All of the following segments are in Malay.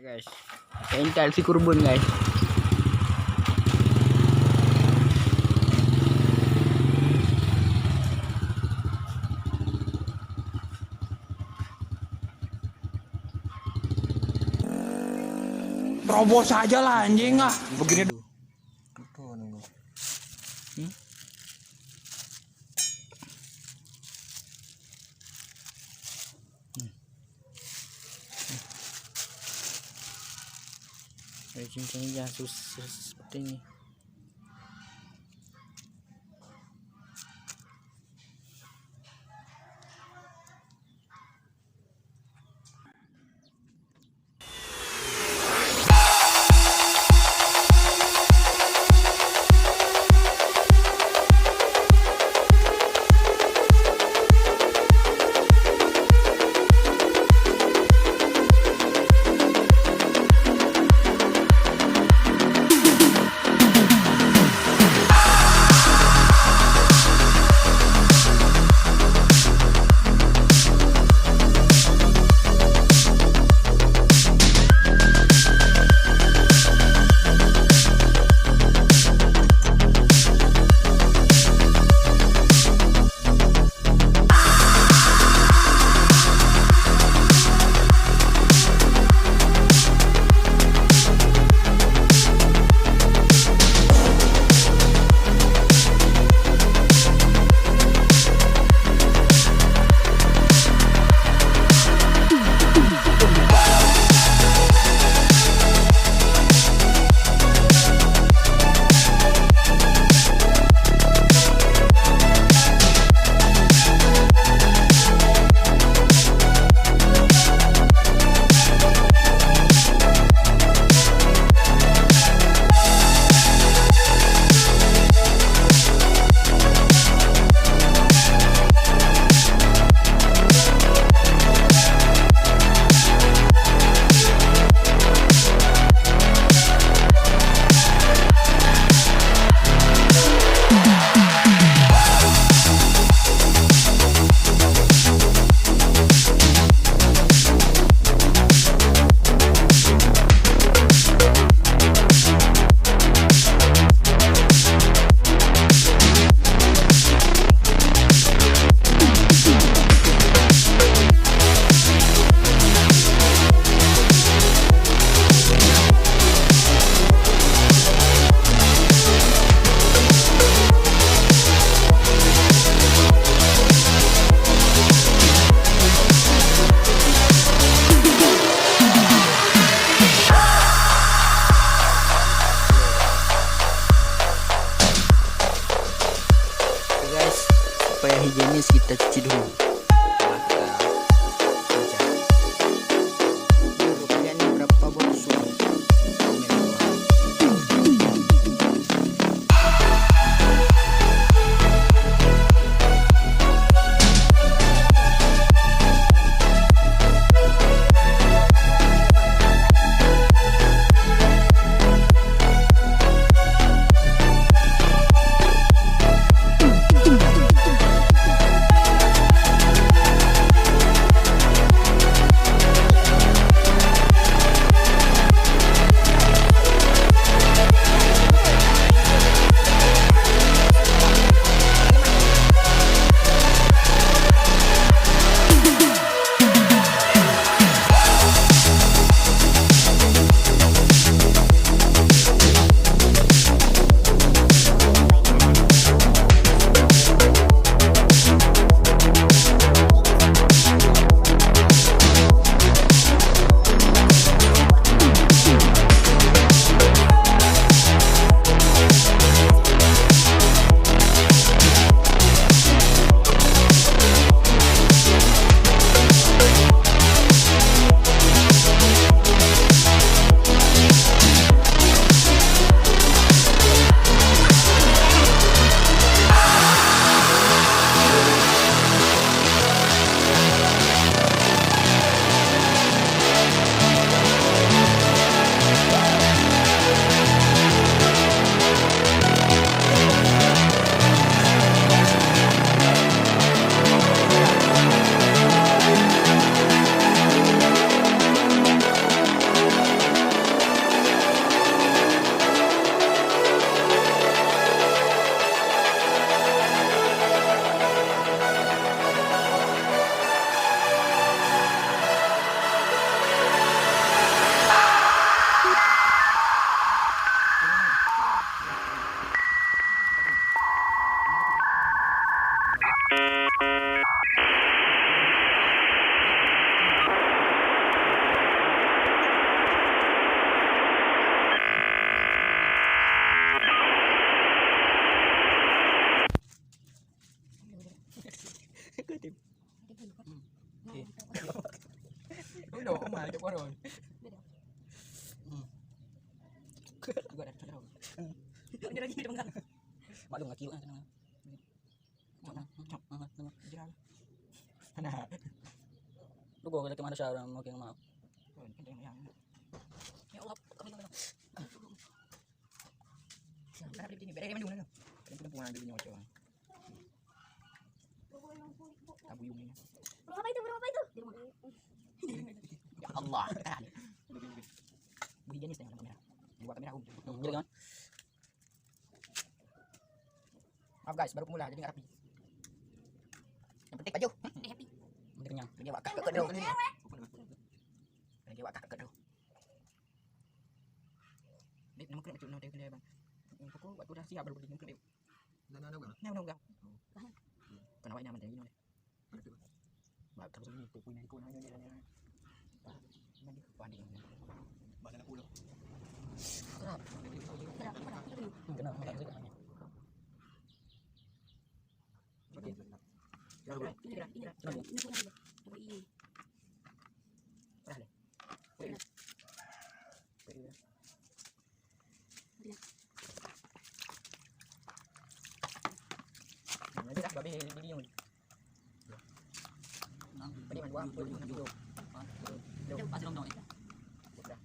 guys, kental si kurbun guys. Terobos aja lah anjing ah. Begini Cincangnya jangan susah seperti ini. Duduk rumah dekat warung. Juga dah tahu. Dia lagi dia pegang. Maklum laki lu kan senang. Jerang. Mana? Lu gua lagi mana syarah mau keng mau. Kencing yang. Ya Allah, kami kami. Sana beli ni, beri mana dulu. Kencing pulang beli nyawa cewek. Tabu yung ini. Burung apa itu? Burung apa itu? Ya Allah. Beli jenis yang kamera. Buat kamera aku. Jadi kan. Maaf guys, baru pemula jadi enggak rapi. Yang penting baju. Happy. Nanti kenyang. Dia buat kakak kedau. Dia buat kakak kedau. Dia nama kena macam dia bang. Pokok waktu dah siap baru beli nama kena. Ada bang? Nah, udah. Kenapa ini aman ini? Ba terus ini kuku ini kuku ini dia. Mandi mandi. Badan pulau. Kerap. Kenapa enggak bisa kan? Okey. Ya bang. Perah. Nanti dah babi video ni. Bagi mana buat video. Jom pasti dong ini. Dah.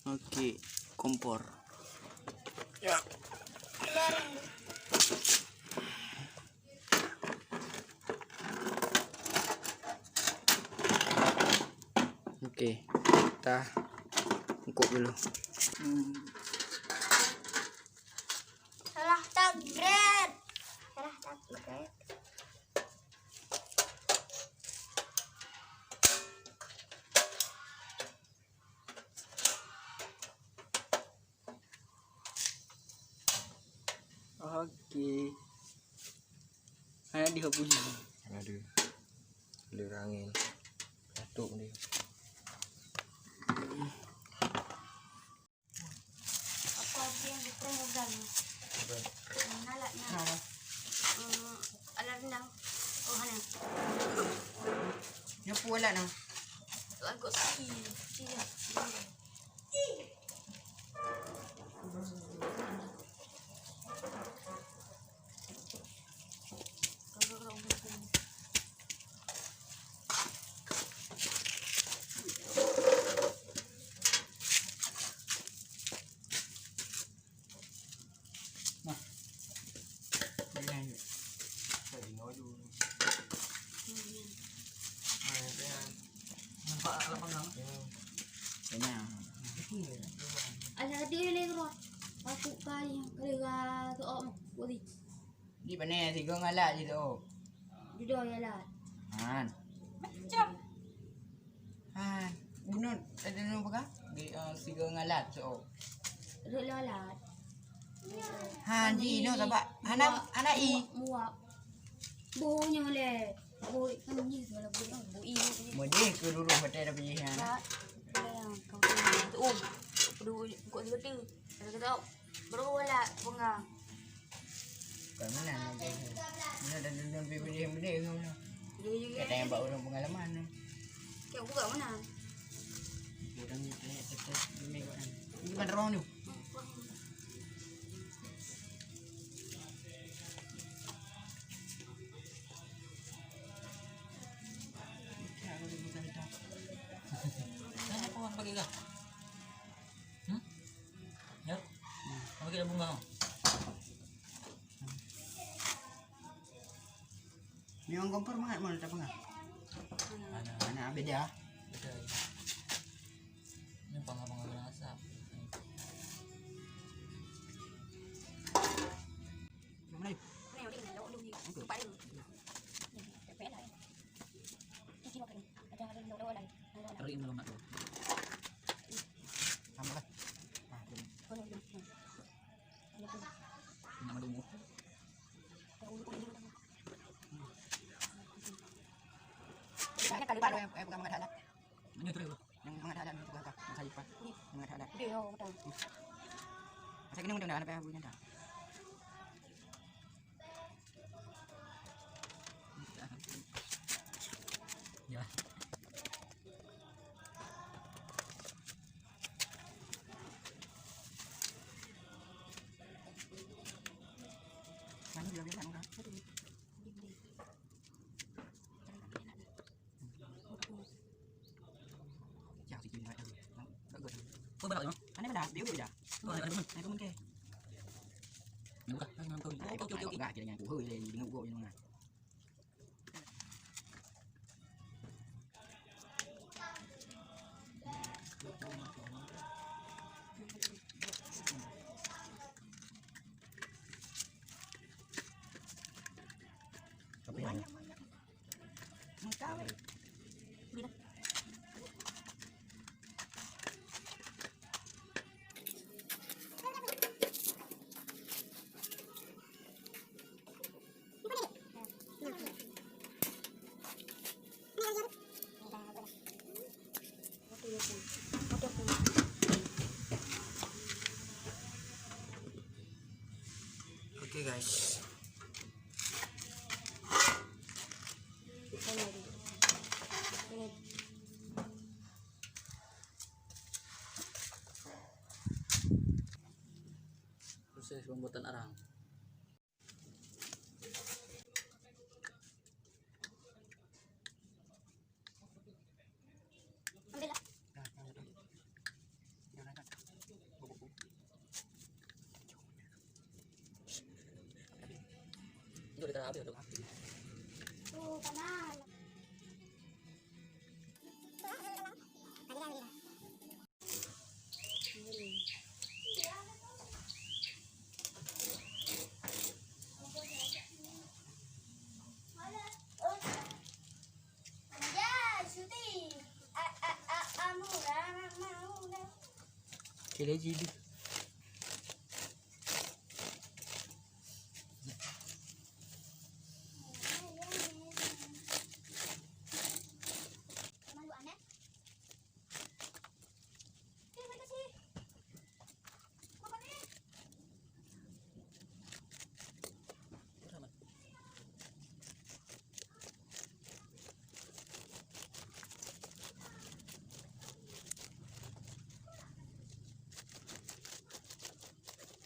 Okey, kompor. Ya. Okey, kita angkut dulu. Salah tabret. Salah tabret. Okey. Ada di hapus. Ada. Lir angin. Batuk dia. Apa yang dipermudah? Nalak nak. Ala rendang. Oh mana? Nyapu wala nang. Agak si. Ada dia lagi. Aku kali tu om. Boleh. Di mana si gong alat je tu. Duduk ya lah. Han. Macam. Han. Bunut ada nama apa kah? Di si gong alat tu. Duduk lalat. Han ji no sebab anak i. Muak. Bonya le. Boy kan ni salah boy. Boy. Mode ke dulu betul dah pergi han. Tak. Kau tu om. Duduk kau dia tu. Kata baru wala bunga. Kat mana nak pergi? Mana dah duduk benda ke mana? Dia Kata yang bawa orang pengalaman ni. kau buka mana? Orang ni tetap ni kan. Ini mana orang tu? Apa orang bagi kah? Ya. Bagi dah bunga. Ni orang kompor mangat mana tak pengah? Mana beda? Betul. Ini panggang asap. Mana ni? Ni orang ni lawan dia. Lupa dia. Pepek lah. Cici makan. Ada lawan lain. Tarik dalam mak tu. daripada. bukan mengada adat. Ini tuh loh. Yang mengada adat itu apa? Masa ipa. Mengada adat. Dia oh betul. Masa kini udah apa punya dah. Ya. Mana dia bilang enggak? Chào chị lại đâu. Đỡ gật. Có bắt đầu không? Anh ấy mà biểu rồi đã. Rồi, đúng rồi. Này có muốn kê. Đúng rồi. Năm tôi. Ai có gà chị là nhà của hơi lên đừng ngủ gội như này. Tapi hanya. Mengkau. Oke guys. Proses pembuatan arang. Ambil lah. Itu udah habis tuh. Tuh panas. Kira jadi.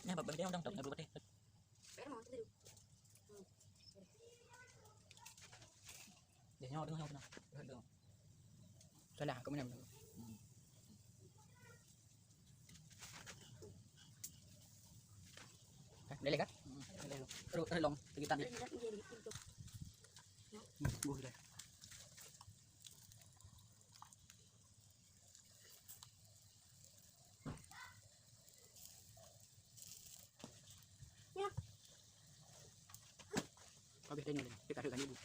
Ini apa bagian udah berubah deh. Để nhau đứng không nào. Được. Tôi là cũng nằm được. Đây là cắt. Rồi lòng từ tan đi. Buông đây. Có biết đây này, cái cả được cái gì.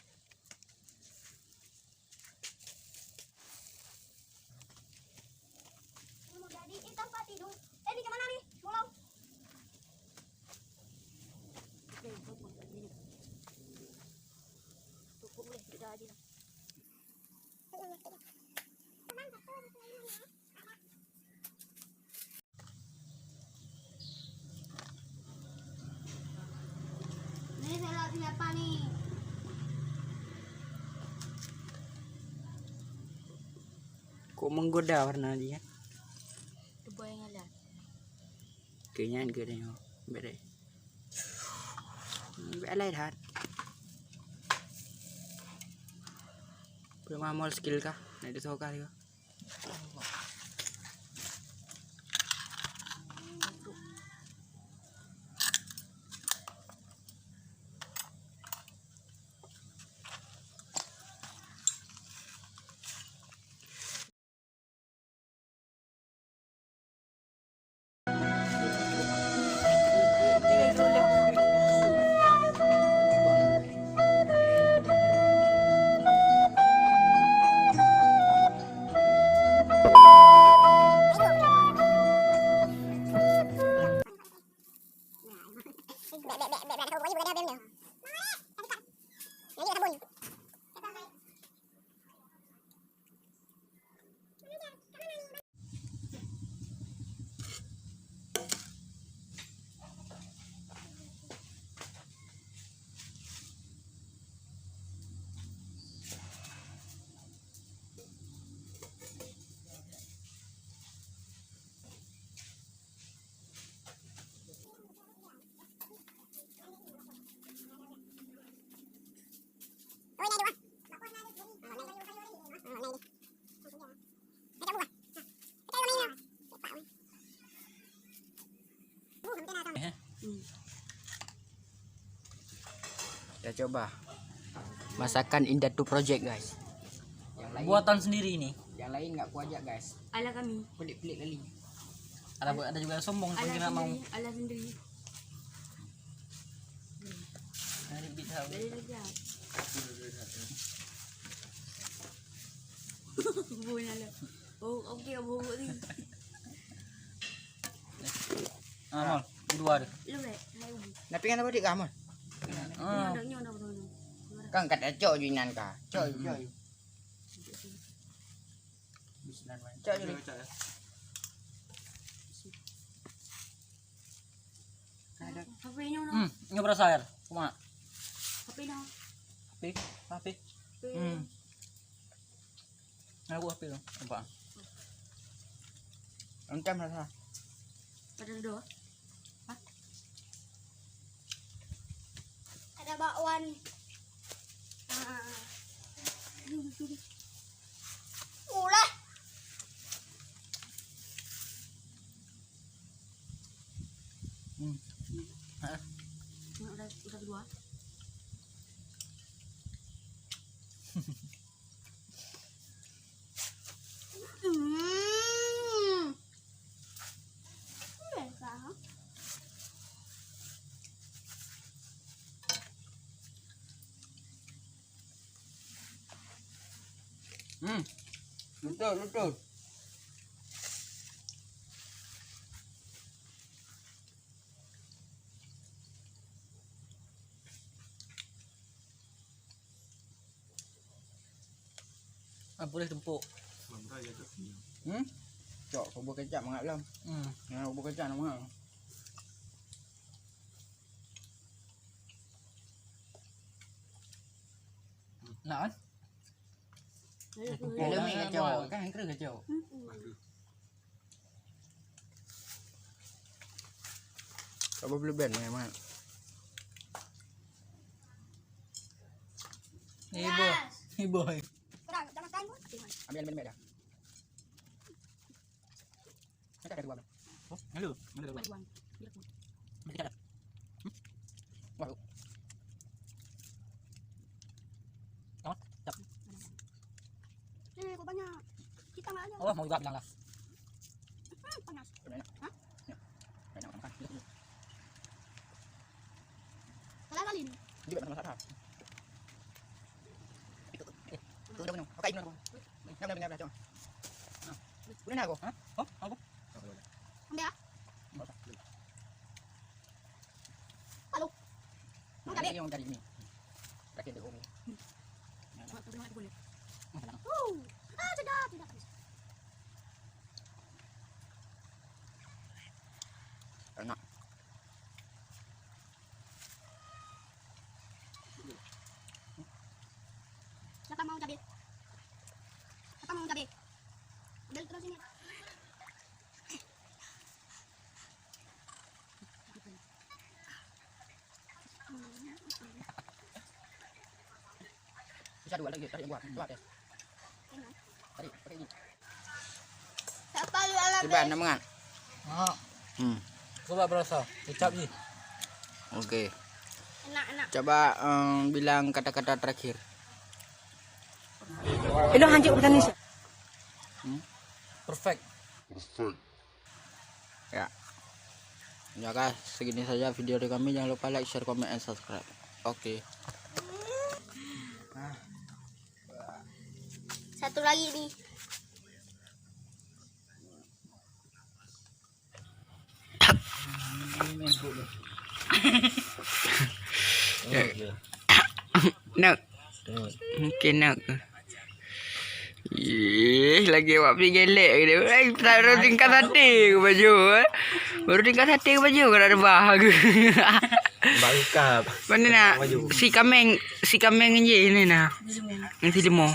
Ini saya siapa nih? Kok menggoda warna dia? Coba yang ada. Kayaknya enggak deh, beda. Beda thật. Belum amal skill kah? Này được thôi kah? Thank you. Kita coba masakan Indatu Project guys. Yang lain, Buatan sendiri ini. yang lain nggak kuajak guys. Ala kami. Pelik-pelik kali. Ada juga yang sombong Ala kalau tidak mau. sendiri. Ala sendiri. Dari bit tahu. Dari saja. Boleh lah. Oh, okey abang ni. Mal, dua deh. Lu rek, hai ubi. Nak pengen apa dik kamu? Nyo dah betul. Kan kat cok juinan ka. Cok. Bismillahirrahmanirrahim. Cok je. Apa ini nak? Nyo berasa air. Kuma. Apa ini? Api. Aku api dong. Apa? Entah rasa. Ada dua. Ada bakwan. Ulah. Udah dua. Betul. Boleh tempuk. Cok, bubur kecap mangap belum? Yang bubur kecap nak mangap. Nak kan? Kalau main kacau, kan yang kering kacau. Apa belum ben memang? Ibu. Kurang, dah makan pun. Ambil dah. Nak ada dua. Oh, halo. Mana dua? Buang. Mana ada? Wah, Kok banyak. Kita enggak ada. Oh, mau juga bilang lah. Panas. banyak makan. Salah kali ni. Juga tak masak. Itu dah penuh. Okey, penuh. Nak jom. Boleh nak aku? Oh, aku. Ambil ah. Halo. Mau tak Ini yang tadi ni. Rakyat dia umum. Boleh. Tidak. Enak. Siapa mau cabai? Ambil terus ini. Bisa dua lagi, tadi yang buat. Buat deh. Tadi, pakai ini. Siapa lu alam? Coba namangan. Coba berasa. Kecap ni. Okey. Enak. Coba bilang kata-kata terakhir. Itu hancur bukan Indonesia. Perfect. Ya. Ya guys, segini saja video dari kami. Jangan lupa like, share, comment, and subscribe. Oke. Satu lagi nih. Nak. Mungkin nak. Lagi awak pergi gelek ke dia. Baru tingkat sate ke baju. Baru tingkat sate ke baju kalau ada bahagia. Bangkap. Mana nak? Si kameng je ni nak. Yang si lemah.